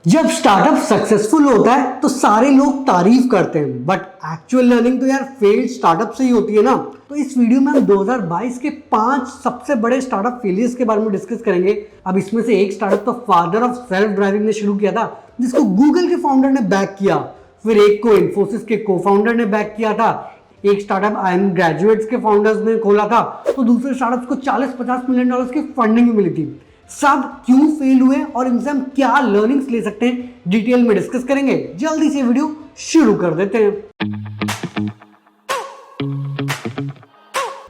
जब startup successful होता है तो सारे लोग तारीफ करते हैं, बट एक्चुअल लर्निंग तो यार फेल्ड स्टार्टअप से ही होती है ना। तो इस वीडियो में हम 2022 के 5 सबसे बड़े स्टार्टअप फेलियर्स के बारे में डिस्कस करेंगे। अब इसमें से एक स्टार्टअप तो फादर ऑफ सेल्फ ड्राइविंग ने शुरू किया था, जिसको गूगल के फाउंडर ने बैक किया। फिर एक को इन्फोसिस के को फाउंडर ने बैक किया था। एक स्टार्टअप IIM ग्रेजुएट्स के फाउंडर्स ने खोला था, तो दूसरे स्टार्टअप्स को 40-50 मिलियन डॉलर्स की फंडिंग भी मिली थी। सब क्यों फेल हुए और इनसे हम क्या लर्निंग्स ले सकते हैं, डिटेल में डिस्कस करेंगे। जल्दी से वीडियो शुरू कर देते हैं।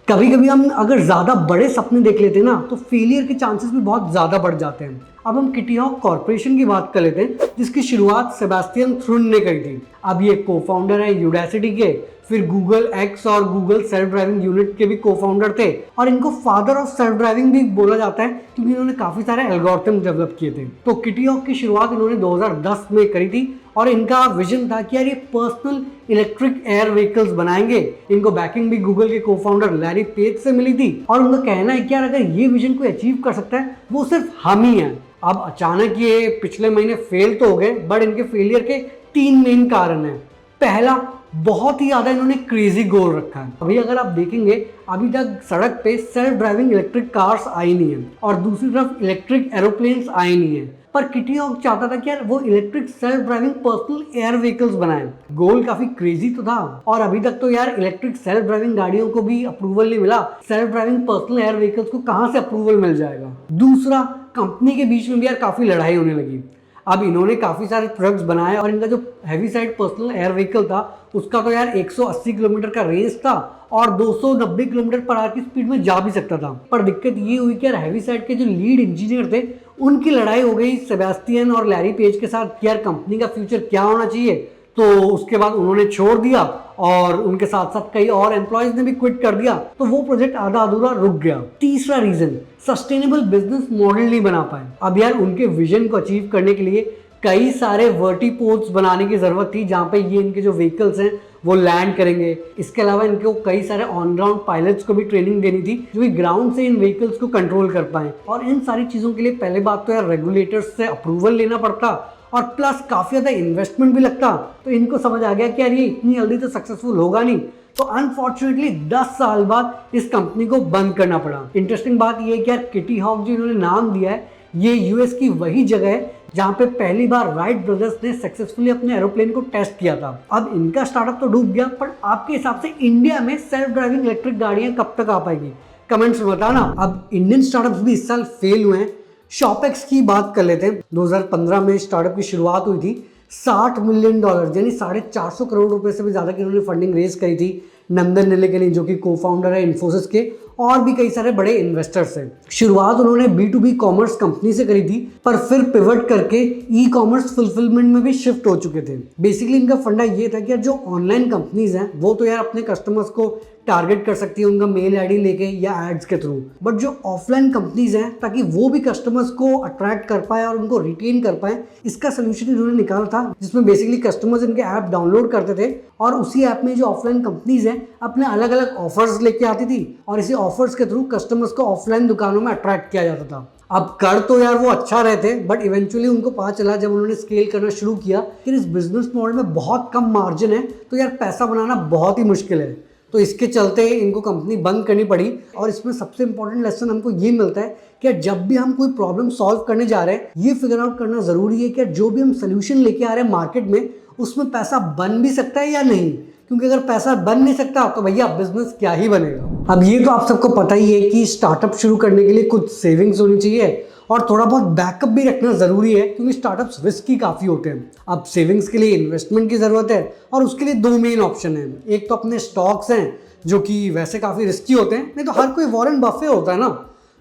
कभी कभी हम अगर ज्यादा बड़े सपने देख लेते हैं ना, तो फेलियर के चांसेस भी बहुत ज्यादा बढ़ जाते हैं। अब हम किटी हॉक कॉर्पोरेशन की बात कर लेते हैं, जिसकी शुरुआत सेबास्टियन थ्रुन ने करी थी। अब ये को फाउंडर है यूडेसिटी के, फिर गूगल एक्स और गूगल सेल्फ ड्राइविंग यूनिट के भी को फाउंडर थे, और इनको फादर ऑफ सेल्फ ड्राइविंग भी बोला जाता है क्योंकि इन्होंने काफी सारे एल्गोरिथम डेवलप किए थे। तो किटी हॉक की शुरुआत इन्होंने 2010 में करी थी, और इनका विजन था कि यार ये पर्सनल इलेक्ट्रिक एयर व्हीकल्स बनाएंगे। इनको बैकिंग भी गूगल के को फाउंडर लैरी पेज से मिली थी, और उनका कहना है कि यार अगर ये विजन को अचीव कर सकता है वो सिर्फ हम ही हैं। अब अचानक ये पिछले महीने फेल तो हो गए, बट इनके फेलियर के 3 मेन कारण हैं। पहला, बहुत ही ज्यादा इन्होंने क्रेजी गोल रखा है। अभी अगर आप देखेंगे, अभी तक सड़क पे सेल्फ ड्राइविंग इलेक्ट्रिक कार्स आई नहीं है, और दूसरी तरफ इलेक्ट्रिक एरोप्लेन्स आए नहीं है। पर किटी हॉक चाहता था कि यार वो electric self driving personal air vehicles बनाए। गोल काफी क्रेजी तो था, और अभी तक तो यार इलेक्ट्रिक सेल्फ ड्राइविंग गाड़ियों को भी अप्रूवल नहीं मिला। Self driving personal air vehicles को कहां से अप्रूवल मिल जाएगा। दूसरा, कंपनी के बीच में भी यार काफी लड़ाई होने लगी। अब इन्होंने काफी सारे प्रोडक्ट्स बनाए, और इनका जो heavy side personal air vehicle था उसका तो यार 180 किलोमीटर का रेंज था, और 290 किलोमीटर पर आवर की स्पीड में जा भी सकता था। पर दिक्कत ये हुई कि यार हैवी साइड के जो लीड इंजीनियर थे, उनकी लड़ाई हो गई सेबास्टियन और लैरी पेज के साथ कि यार कंपनी का फ्यूचर क्या होना चाहिए। तो उसके बाद उन्होंने छोड़ दिया, और उनके साथ साथ कई और एम्प्लॉयज ने भी क्विट कर दिया। तो वो प्रोजेक्ट आधा अधूरा रुक गया। तीसरा रीजन, सस्टेनेबल बिजनेस मॉडल नहीं बना पाए। अब यार उनके विजन को अचीव करने के लिए कई सारे वर्टीपोर्ट्स बनाने की जरूरत थी, जहाँ पे ये इनके जो व्हीकल्स हैं वो लैंड करेंगे। इसके अलावा इनको कई सारे ऑन ग्राउंड पायलट्स को भी ट्रेनिंग देनी थी, जो कि ग्राउंड से इन व्हीकल्स को कंट्रोल कर पाए। और इन सारी चीजों के लिए पहले बात तो यार रेगुलेटर्स से अप्रूवल लेना पड़ता, और प्लस काफी ज्यादा इन्वेस्टमेंट भी लगता। तो इनको समझ आ गया कि यार ये इतनी जल्दी तो सक्सेसफुल होगा नहीं। तो अनफॉर्चुनेटली 10 साल बाद इस कंपनी को बंद करना पड़ा। इंटरेस्टिंग बात ये है कि यार किटी हॉक जो इन्होंने नाम दिया है, ये यूएस की वही जगह है जहाँ पे पहली बार राइट ब्रदर्स ने सक्सेसफुली अपने एरोप्लेन को टेस्ट किया था। अब इनका स्टार्टअप तो डूब गया, पर आपके हिसाब से इंडिया में सेल्फ ड्राइविंग इलेक्ट्रिक गाड़ियां कब तक आ पाएगी, कमेंट्स में बताना। अब इंडियन स्टार्टअप्स भी इस साल फेल हुए हैं। शॉपेक्स की बात कर लेते हैं। 2015 में स्टार्टअप की शुरुआत हुई थी। $60 मिलियन यानी 450 करोड़ रुपए से भी ज्यादा की उन्होंने फंडिंग रेज करी थी। नंदन नीलेकनी जो कि को फाउंडर है इन्फोसिस के, और भी कई सारे बड़े इन्वेस्टर्स हैं। शुरुआत उन्होंने B2B कॉमर्स कंपनी से करी थी, पर फिर पिवट करके ई कॉमर्स फुलफिलमेंट में भी शिफ्ट हो चुके थे। बेसिकली इनका फंडा ये था कि यार जो ऑनलाइन कंपनीज हैं वो तो यार अपने कस्टमर्स को टारगेट कर सकती है उनका मेल आईडी लेके या एड्स के थ्रू, बट जो ऑफलाइन कंपनीज हैं, ताकि वो भी कस्टमर्स को अट्रैक्ट कर पाए और उनको रिटेन कर पाए, इसका सोल्यूशन इन्होंने निकाला था, जिसमें बेसिकली कस्टमर्स इनके ऐप डाउनलोड करते थे, और उसी ऐप में जो ऑफलाइन कंपनीज हैं अपने अलग अलग ऑफर्स लेके आती थी, और इसी ऑफर्स के थ्रू कस्टमर्स को ऑफलाइन दुकानों में अट्रैक्ट किया जाता था। अब कर तो यार वो अच्छा रहे थे, बट इवेंचुअली उनको पता चला जब उन्होंने स्केल करना शुरू किया कि इस बिजनेस मॉडल में बहुत कम मार्जिन है, तो यार पैसा बनाना बहुत ही मुश्किल है। तो इसके चलते इनको कंपनी बंद करनी पड़ी। और इसमें सबसे इंपॉर्टेंट लेसन हमको ये मिलता है कि जब भी हम कोई प्रॉब्लम सॉल्व करने जा रहे हैं, ये फिगर आउट करना जरूरी है कि जो भी हम सोल्यूशन लेके आ रहे हैं मार्केट में, उसमें पैसा बन भी सकता है या नहीं। क्योंकि अगर पैसा बन नहीं सकता तो भैया बिजनेस क्या ही बनेगा। अब ये तो आप सबको पता ही है कि स्टार्टअप शुरू करने के लिए कुछ सेविंग्स होनी चाहिए, और थोड़ा बहुत बैकअप भी रखना जरूरी है, क्योंकि स्टार्टअप्स रिस्की काफी होते हैं। अब सेविंग्स के लिए इन्वेस्टमेंट की जरूरत है, और उसके लिए 2 मेन ऑप्शन है। एक तो अपने स्टॉक्स हैं, जो कि वैसे काफी रिस्की होते हैं, नहीं तो हर कोई वॉरेन बफे होता है ना।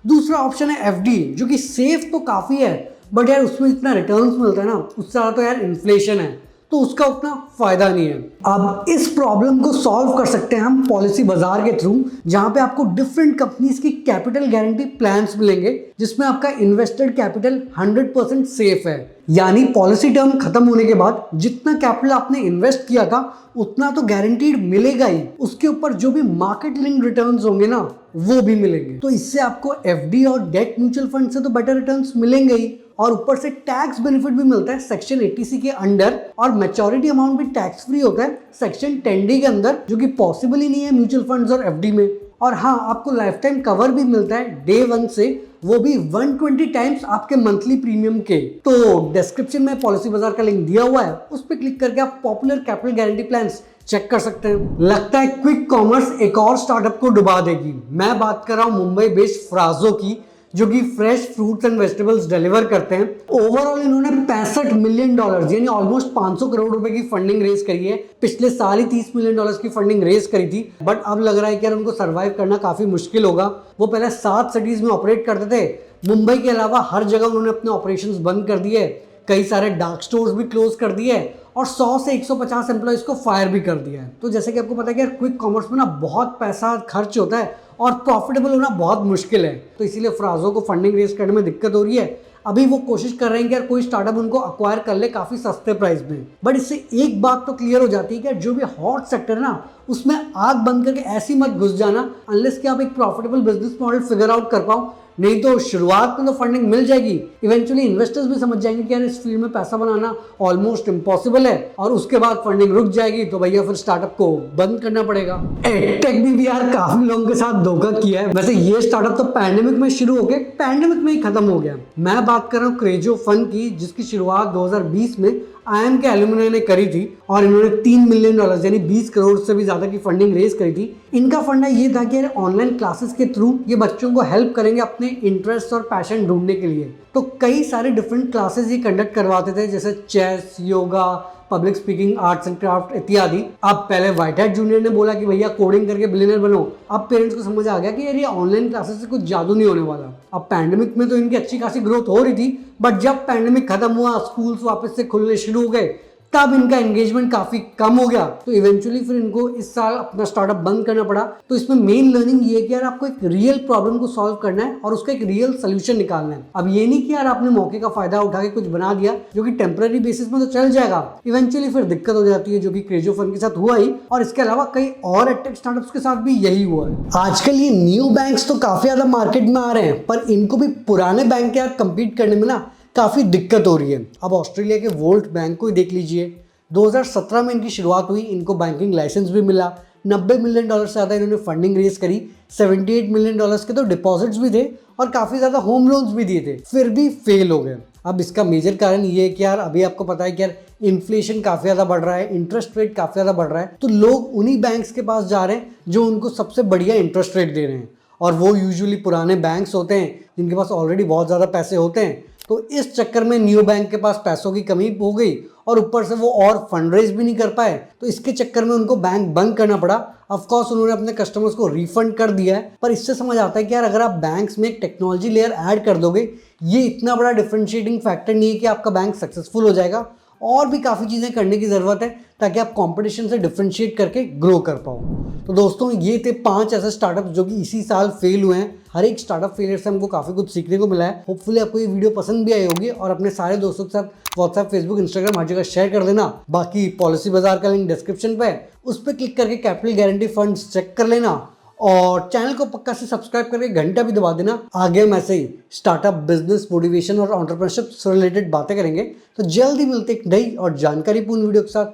दूसरा ऑप्शन है FD, जो कि सेफ तो काफी है, बट यार उसमें इतना रिटर्न्स मिलता है ना, उससे ज्यादा तो यार इन्फ्लेशन है, तो उसका उतना फायदा नहीं है। अब इस प्रॉब्लम को सॉल्व कर सकते हैं हम पॉलिसी बाजार के थ्रू, जहां पे आपको डिफरेंट कंपनीज की कैपिटल गारंटी प्लान्स मिलेंगे, जिसमें आपका इन्वेस्टेड कैपिटल 100% सेफ है। यानी पॉलिसी टर्म खत्म होने के बाद जितना कैपिटल आपने इन्वेस्ट किया था उतना तो गारंटीड मिलेगा ही, उसके ऊपर जो भी मार्केट लिंक रिटर्न्स होंगे ना वो भी मिलेंगे। तो इससे आपको FD और डेट म्यूचुअल फंड से तो बेटर रिटर्न्स मिलेंगे ही, और ऊपर से टैक्स बेनिफिट भी मिलता है सेक्शन 80C के अंडर, और मैच्योरिटी अमाउंट भी टैक्स फ्री होता है सेक्शन 10D के अंदर, जो कि पॉसिबल ही नहीं है म्यूचुअल फंड्स और एफडी में। और हाँ, आपको लाइफ टाइम कवर भी मिलता है डे 1 से, वो भी 120 टाइम्स आपके मंथली प्रीमियम के। तो डिस्क्रिप्शन में पॉलिसी बाजार का लिंक दिया हुआ है, उस पर क्लिक करके आप popular capital guarantee plans check कर सकते हैं। लगता है क्विक कॉमर्स एक और स्टार्टअप को डुबा देगी। मैं बात कर रहा हूं मुंबई बेस्ड फ्राजो की, जो कि fresh fruits and vegetables deliver करते हैं। ओवरऑल इन्होंने $65 मिलियन यानी ऑलमोस्ट 500 करोड़ रुपए की फंडिंग रेज करी है। पिछले साल ही $30 मिलियन की फंडिंग रेज करी थी, बट अब लग रहा है कि यार उनको सर्वाइव करना काफी मुश्किल होगा। वो पहले 7 सिटीज में ऑपरेट करते थे, मुंबई के अलावा हर जगह उन्होंने अपने ऑपरेशंस बंद कर दिए, कई सारे डार्क स्टोर्स भी क्लोज कर दिए और 100 से 150 एम्प्लॉइज को फायर भी कर दिया है। तो जैसे कि आपको पता है कि यार क्विक कॉमर्स में ना बहुत पैसा खर्च होता है और प्रॉफिटेबल होना बहुत मुश्किल है, तो इसीलिए फ्राजो को फंडिंग रेज करने में दिक्कत हो रही है। अभी वो कोशिश कर रहे हैं कि यार कोई स्टार्टअप उनको अक्वायर कर ले काफी सस्ते प्राइस में। बट इससे एक बात तो क्लियर हो जाती है कि जो भी हॉट सेक्टर है ना, उसमें आग बंद करके ऐसी मत घुस जाना अनलेस कि आप एक profitable business model figure out कर पाओ। नहीं तो शुरुआत में तो फंडिंग मिल जाएगी, इवेंचुअली इन्वेस्टर्स भी समझ जाएंगे कि यार इस फील्ड में पैसा बनाना ऑलमोस्ट इम्पॉसिबल है, और उसके बाद फंडिंग रुक जाएगी तो भैया फिर स्टार्टअप को बंद करना पड़ेगा। एडटेक ने भी यार काफी लोगों के साथ धोखा किया है। वैसे ये स्टार्टअप तो पैंडेमिक में शुरू हो गया, पैंडेमिक में ही खत्म हो गया। मैं बात कर रहा हूँ क्रेजो फंड की, जिसकी शुरुआत 2020 में IIM के एल्यूमिनाई ने करी थी और इन्होंने $3 मिलियन यानी 20 करोड़ से भी ज्यादा की फंडिंग रेज करी थी। इनका फंडा ये था कि ऑनलाइन क्लासेस के थ्रू ये बच्चों को हेल्प करेंगे अपने इंटरेस्ट और पैशन ढूंढने के लिए। तो कई सारे डिफरेंट क्लासेस ये कंडक्ट करवाते थे, जैसे chess, yoga, public speaking, arts and craft इत्यादि। अब पहले व्हाइट हैट जूनियर ने बोला कि भैया कोडिंग करके बिलियनर बनो। अब पेरेंट्स को समझ आ गया कि यार ये ऑनलाइन क्लासेस से कुछ जादू नहीं होने वाला। अब पैंडेमिक में तो इनकी अच्छी खासी ग्रोथ हो रही थी, बट जब पैंडेमिक खत्म हुआ, स्कूल्स वापस से खुलने शुरू हो गए, तब इनका एंगेजमेंट काफी कम हो गया। तो इवेंचुअली फिर इनको इस साल अपना स्टार्टअप बंद करना पड़ा। तो इसमें मेन लर्निंग ये है कि यार आपको एक रियल प्रॉब्लम को सॉल्व करना है और उसका एक रियल सोल्यूशन निकालना है। अब ये नहीं कि यार आपने मौके का फायदा उठा के कुछ बना दिया जो कि टेम्पररी बेसिस में तो चल जाएगा, इवेंचुअली फिर दिक्कत हो जाती है, जो कि क्रेजो फंड के साथ हुआ ही, और इसके अलावा कई और एडटेक स्टार्टअप्स के साथ भी यही हुआ है। आजकल ये न्यू बैंक्स तो काफी ज्यादा मार्केट में आ रहे हैं, पर इनको भी पुराने बैंक के साथ कंपीट करने में ना काफी दिक्कत हो रही है। अब ऑस्ट्रेलिया के वोल्ट बैंक को ही देख लीजिए, 2017 में इनकी शुरुआत हुई, इनको बैंकिंग लाइसेंस भी मिला, $90 मिलियन से ज़्यादा इन्होंने फंडिंग रेज करी, $78 मिलियन के तो डिपॉजिट्स भी थे और काफ़ी ज़्यादा होम लोन्स भी दिए थे, फिर भी फेल हो गए। अब इसका मेजर कारण ये है कि यार अभी आपको पता है कि यार इन्फ्लेशन काफ़ी ज़्यादा बढ़ रहा है, इंटरेस्ट रेट काफ़ी ज़्यादा बढ़ रहा है, तो लोग उन्हीं बैंक्स के पास जा रहे हैं जो उनको सबसे बढ़िया इंटरेस्ट रेट दे रहे हैं, और वो यूजुअली पुराने बैंक्स होते हैं जिनके पास ऑलरेडी बहुत ज़्यादा पैसे होते हैं। तो इस चक्कर में न्यू बैंक के पास पैसों की कमी हो गई और ऊपर से वो और फंड रेज भी नहीं कर पाए, तो इसके चक्कर में उनको बैंक बंद करना पड़ा। ऑफ कोर्स उन्होंने अपने कस्टमर्स को रिफंड कर दिया है, पर इससे समझ आता है कि यार अगर आप बैंक्स में एक टेक्नोलॉजी लेयर ऐड कर दोगे, ये इतना बड़ा डिफरेंशिएटिंग फैक्टर नहीं है कि आपका बैंक सक्सेसफुल हो जाएगा। और भी काफ़ी चीज़ें करने की ज़रूरत है ताकि आप कंपटीशन से डिफरेंशिएट करके ग्रो कर पाओ। तो दोस्तों, ये थे 5 ऐसे स्टार्टअप जो कि इसी साल फेल हुए हैं। हर एक स्टार्टअप फेलियर से हमको काफ़ी कुछ सीखने को मिला है। होपफुली आपको ये वीडियो पसंद भी आई होगी और अपने सारे दोस्तों के साथ व्हाट्सएप, फेसबुक, इंस्टाग्राम हर जगह शेयर कर देना। बाकी पॉलिसी बाजार का लिंक डिस्क्रिप्शन पे है, उस पर क्लिक करके कैपिटल गारंटी फंड्स चेक कर लेना और चैनल को पक्का से सब्सक्राइब करके घंटा भी दबा देना। आगे हम ऐसे ही स्टार्टअप, बिजनेस, मोटिवेशन और एंटरप्रेन्योरशिप से रिलेटेड बातें करेंगे। तो जल्दी मिलते एक नई और जानकारीपूर्ण वीडियो के साथ।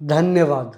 धन्यवाद।